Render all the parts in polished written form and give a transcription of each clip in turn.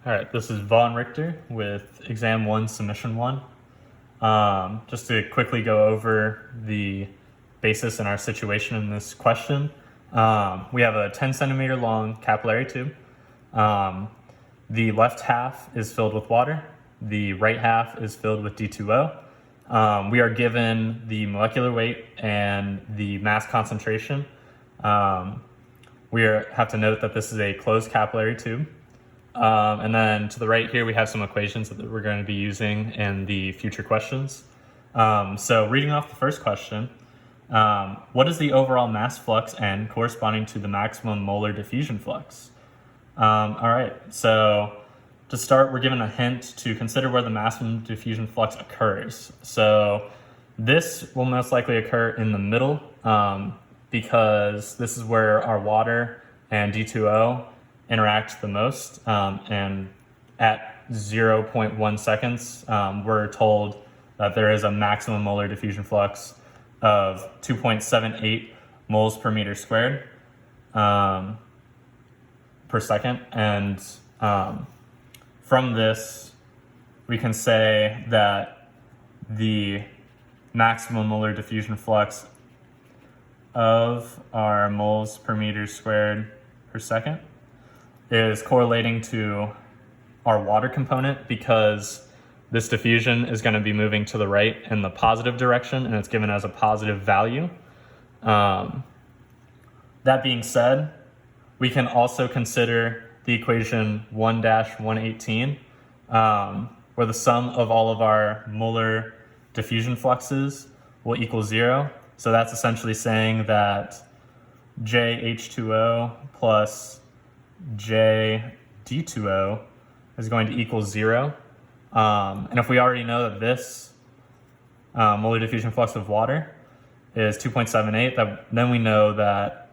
All right, this is Vaughn Richter with Exam 1, Submission 1. Just to quickly go over the basis in our situation in this question. We have a 10 centimeter long capillary tube. The left half is filled with water. The right half is filled with D2O. We are given the molecular weight and the mass concentration. Have to note that this is a closed capillary tube. And then to the right here, we have some equations that we're going to be using in the future questions. So reading off the first question, what is the overall mass flux n corresponding to the maximum molar diffusion flux? All right, so to start, we're given a hint to consider where the maximum diffusion flux occurs. So this will most likely occur in the middle because this is where our water and D2O interact the most, and at 0.1 seconds, we're told that there is a maximum molar diffusion flux of 2.78 moles per meter squared per second. And from this, we can say that the maximum molar diffusion flux of our moles per meter squared per second is correlating to our water component, because this diffusion is going to be moving to the right in the positive direction, and it's given as a positive value. That being said, we can also consider the equation 1-118, where the sum of all of our molar diffusion fluxes will equal 0. So that's essentially saying that JH2O plus JD2O is going to equal 0. And if we already know that this molar diffusion flux of water is 2.78, then we know that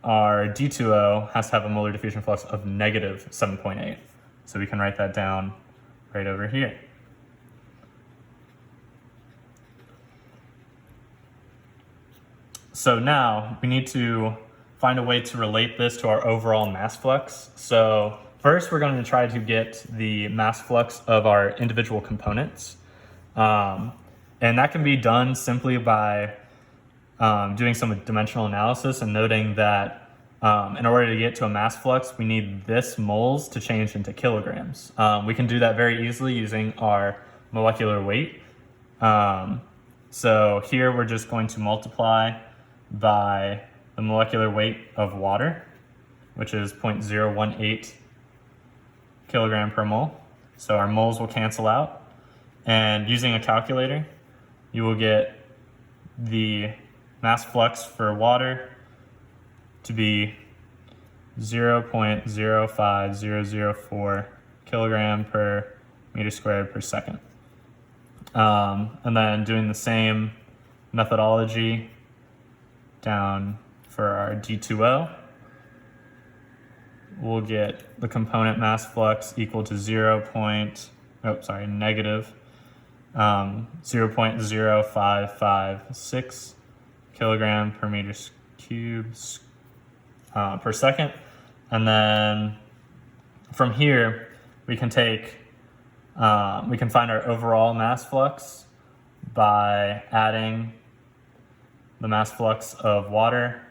our D2O has to have a molar diffusion flux of negative 7.8. So we can write that down right over here. So now we need to find a way to relate this to our overall mass flux. So first, we're going to try to get the mass flux of our individual components. And that can be done simply by doing some dimensional analysis and noting that in order to get to a mass flux, we need this moles to change into kilograms. We can do that very easily using our molecular weight. So here we're just going to multiply by the molecular weight of water, which is 0.018 kilogram per mole. So our moles will cancel out. And using a calculator, you will get the mass flux for water to be 0.05004 kilogram per meter squared per second. And then doing the same methodology down for our D2O, we'll get the component mass flux equal to negative 0.0556 kilogram per meter cubed per second. And then from here, we can find our overall mass flux by adding the mass flux of water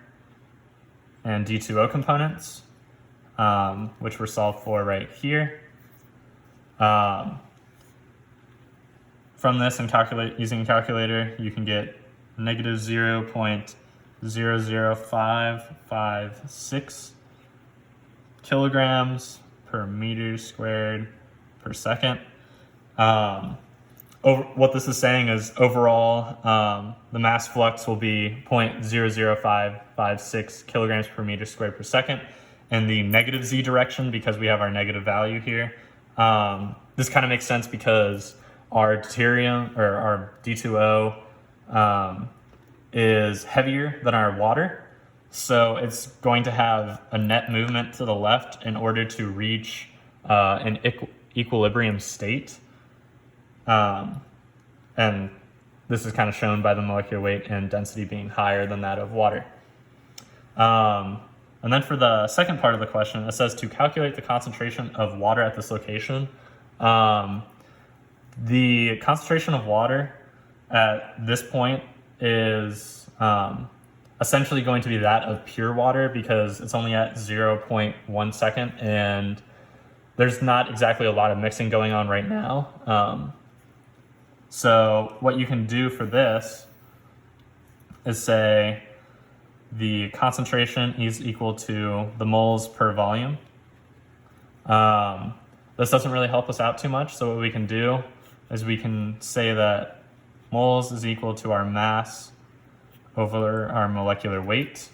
and D2O components, which we're solved for right here. From this and using a calculator, you can get negative 0.00556 kilograms per meter squared per second. What this is saying is overall, the mass flux will be 0.00556 kilograms per meter squared per second. And the negative z direction, because we have our negative value here, this kind of makes sense because our deuterium, or our D2O, is heavier than our water. So it's going to have a net movement to the left in order to reach an equilibrium state. And this is kind of shown by the molecular weight and density being higher than that of water. And then for the second part of the question, it says to calculate the concentration of water at this location. The concentration of water at this point is essentially going to be that of pure water because it's only at 0.1 second and there's not exactly a lot of mixing going on right now. So what you can do for this is say the concentration is equal to the moles per volume. This doesn't really help us out too much, so what we can do is we can say that moles is equal to our mass over our molecular weight,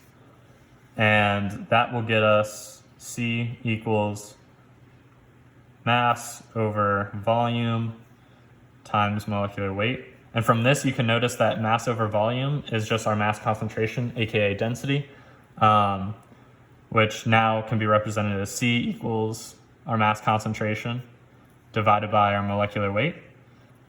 and that will get us C equals mass over volume times molecular weight. And from this, you can notice that mass over volume is just our mass concentration, aka density, which now can be represented as C equals our mass concentration divided by our molecular weight.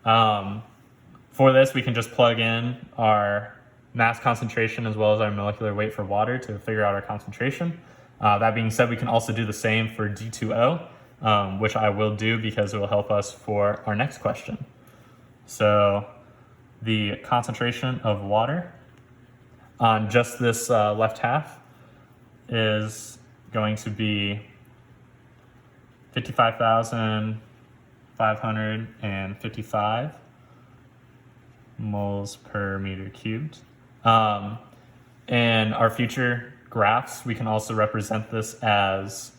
For this, we can just plug in our mass concentration as well as our molecular weight for water to figure out our concentration. That being said, we can also do the same for D2O, which I will do because it will help us for our next question. So the concentration of water on just this left half is going to be 55,555 moles per meter cubed. In our future graphs, we can also represent this as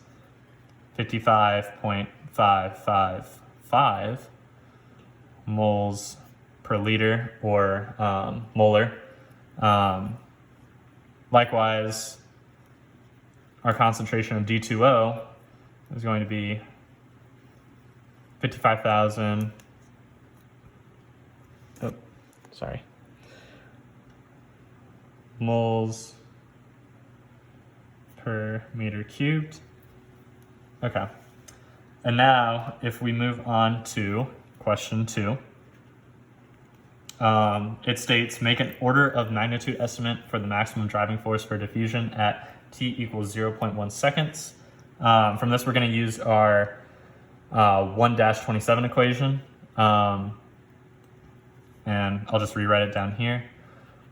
55.555 moles per liter or molar. Likewise, our concentration of D2O is going to be 55,000. Moles per meter cubed. Okay. And now, if we move on to question 2, it states, make an order of magnitude estimate for the maximum driving force for diffusion at t equals 0.1 seconds. From this, we're going to use our 1-27 equation. And I'll just rewrite it down here.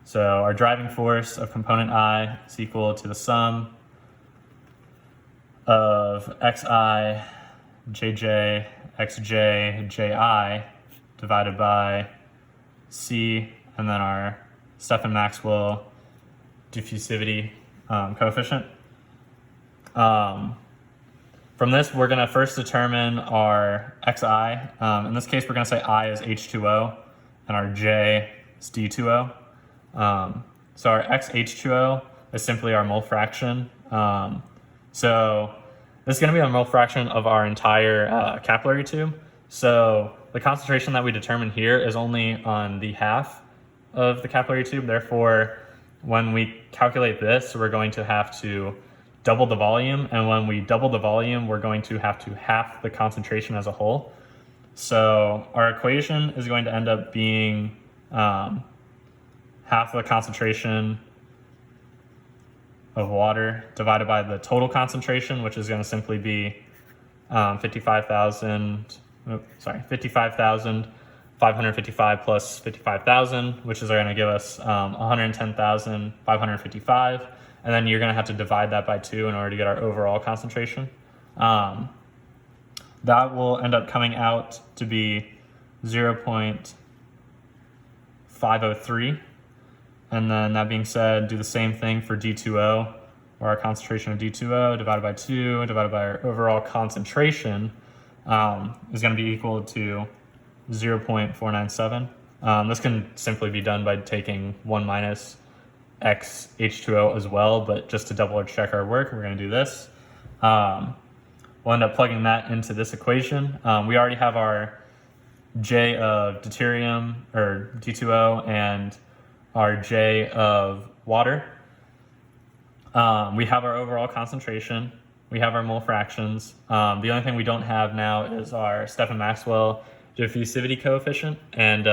So our driving force of component I is equal to the sum of xi, jj, xj, ji divided by c, and then our Stefan-Maxwell diffusivity coefficient. From this, we're going to first determine our xi. In this case, we're going to say I is H2O and our J is D2O. So our XH2O is simply our mole fraction. So this is going to be a mole fraction of our entire capillary tube. So the concentration that we determine here is only on the half of the capillary tube. Therefore, when we calculate this, we're going to have to double the volume. And when we double the volume, we're going to have to half the concentration as a whole. So our equation is going to end up being half the concentration of water divided by the total concentration, which is going to simply be 55,555 plus 55,000, which is going to give us 110,555. And then you're going to have to divide that by 2 in order to get our overall concentration. That will end up coming out to be 0.503. And then that being said, do the same thing for D2O, where our concentration of D2O divided by 2 divided by our overall concentration is going to be equal to 0.497. This can simply be done by taking 1 minus X H2O as well, but just to double check our work, we're going to do this. We'll end up plugging that into this equation. We already have our J of deuterium, or D2O, and our J of water. We have our overall concentration. We have our mole fractions. The only thing we don't have now is our Stefan-Maxwell diffusivity coefficient, and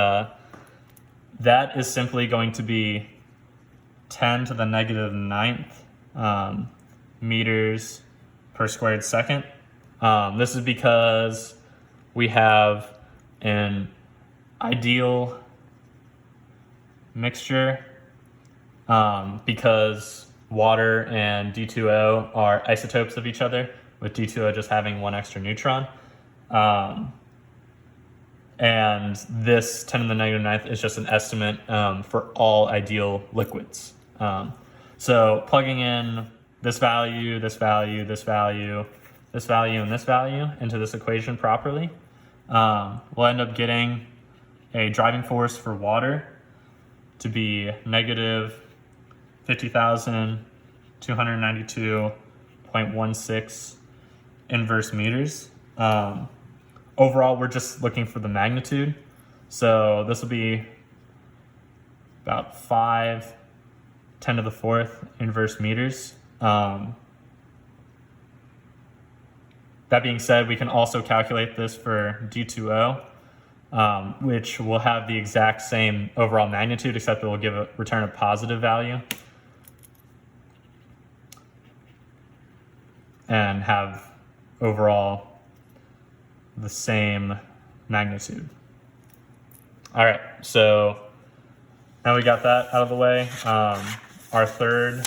that is simply going to be 10 to the negative 9th meters per squared second. This is because we have an ideal mixture because water and D2O are isotopes of each other, with D2O just having one extra neutron. And this 10 to the negative ninth is just an estimate for all ideal liquids. So plugging in this value, this value, this value, this value, and this value into this equation properly, we'll end up getting a driving force for water to be negative 50,292.16 inverse meters. Overall, we're just looking for the magnitude. So this will be about 5 10 to the fourth inverse meters. That being said, we can also calculate this for D2O, which will have the exact same overall magnitude, except it will return a positive value and have overall the same magnitude. All right, so now we got that out of the way. Our third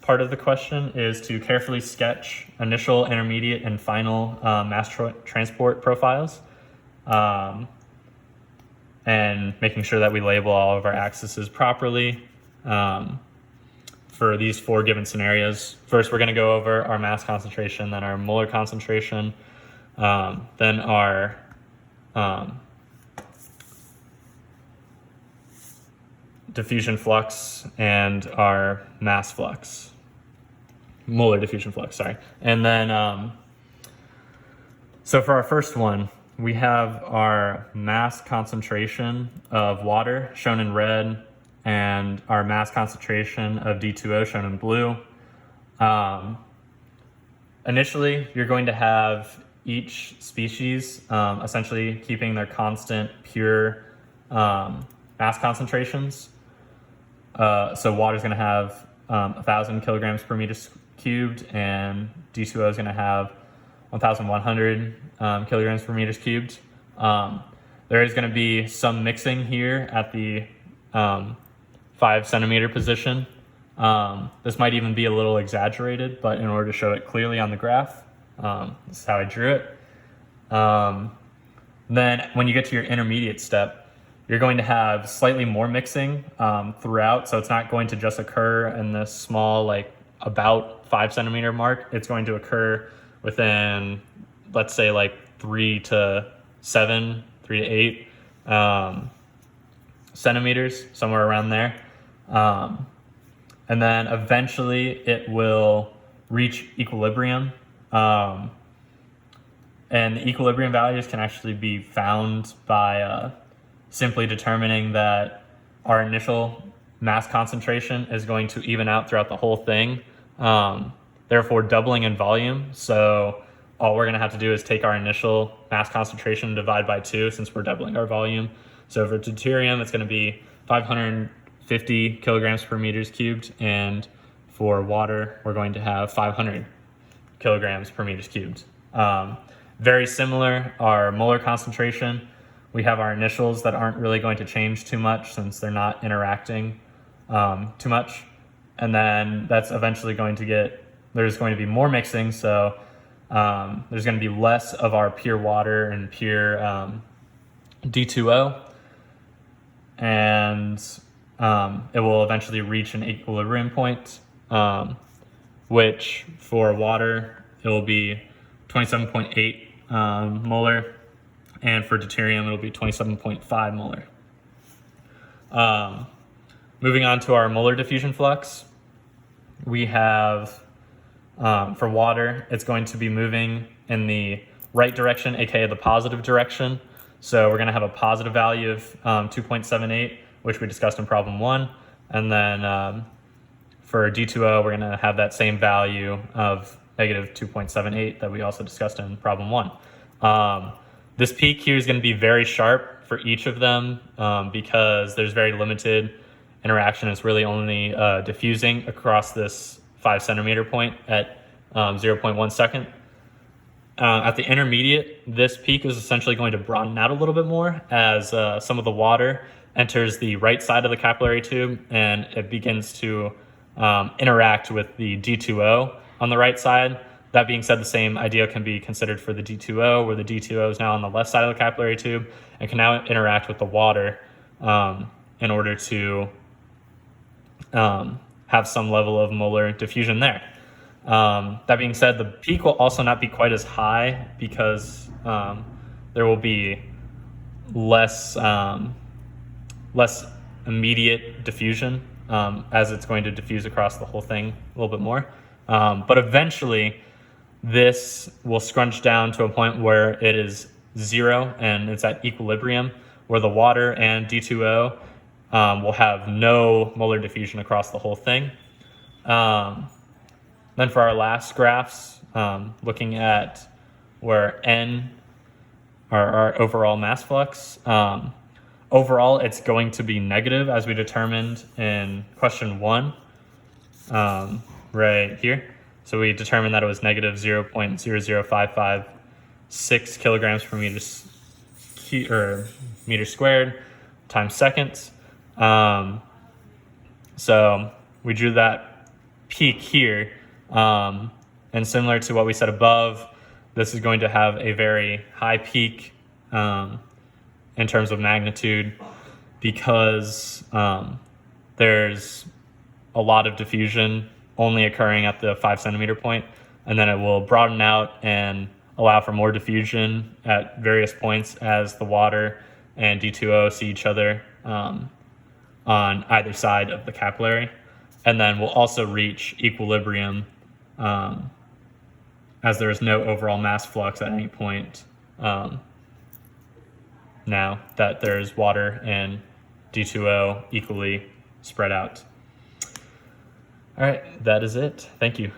part of the question is to carefully sketch initial, intermediate, and final mass transport profiles, and making sure that we label all of our axes properly for these 4 given scenarios. First, we're going to go over our mass concentration, then our molar concentration, then our diffusion flux, and our mass flux. Molar diffusion flux, sorry. And then, so for our first one, we have our mass concentration of water shown in red and our mass concentration of D2O shown in blue. Initially, you're going to have each species essentially keeping their constant pure mass concentrations. So water is going to have 1,000 kilograms per meter cubed, and D2O is going to have 1,100 kilograms per meters cubed. There is going to be some mixing here at the 5 centimeter position. This might even be a little exaggerated, but in order to show it clearly on the graph, this is how I drew it. Then when you get to your intermediate step, you're going to have slightly more mixing throughout. So it's not going to just occur in this small, like about 5 centimeter mark. It's going to occur within, let's say, like 3 to 7, 3 to 8 centimeters, somewhere around there. And then eventually it will reach equilibrium. And the equilibrium values can actually be found by simply determining that our initial mass concentration is going to even out throughout the whole thing, therefore doubling in volume. So all we're going to have to do is take our initial mass concentration and divide by 2, since we're doubling our volume. So for deuterium, it's going to be 550 kilograms per meters cubed, and for water, we're going to have 500 kilograms per meters cubed. Very similar, our molar concentration. We have our initials that aren't really going to change too much since they're not interacting too much. And then that's eventually going to there's going to be more mixing. So there's going to be less of our pure water and pure D2O. And it will eventually reach an equilibrium point, which for water, it will be 27.8 molar. And for deuterium, it'll be 27.5 molar. Moving on to our molar diffusion flux, we have, for water, it's going to be moving in the right direction, aka the positive direction. So we're going to have a positive value of 2.78, which we discussed in problem 1. And then for D2O, we're going to have that same value of negative 2.78 that we also discussed in problem 1. This peak here is going to be very sharp for each of them because there's very limited interaction. It's really only diffusing across this 5 centimeter point at 0.1 second. At the intermediate, this peak is essentially going to broaden out a little bit more as some of the water enters the right side of the capillary tube and it begins to interact with the D2O on the right side. That being said, the same idea can be considered for the D2O, where the D2O is now on the left side of the capillary tube and can now interact with the water in order to have some level of molar diffusion there. That being said, the peak will also not be quite as high because there will be less immediate diffusion as it's going to diffuse across the whole thing a little bit more. But eventually, this will scrunch down to a point where it is 0 and it's at equilibrium, where the water and D2O will have no molar diffusion across the whole thing. Then for our last graphs, looking at where N are our overall mass flux, overall it's going to be negative as we determined in question 1 right here. So we determined that it was negative 0.00556 kilograms per meter squared times seconds. So we drew that peak here. And similar to what we said above, this is going to have a very high peak in terms of magnitude because there's a lot of diffusion only occurring at the 5 centimeter point, and then it will broaden out and allow for more diffusion at various points as the water and D2O see each other on either side of the capillary. And then we'll also reach equilibrium as there is no overall mass flux at any point now that there's water and D2O equally spread out. All right, that is it. Thank you.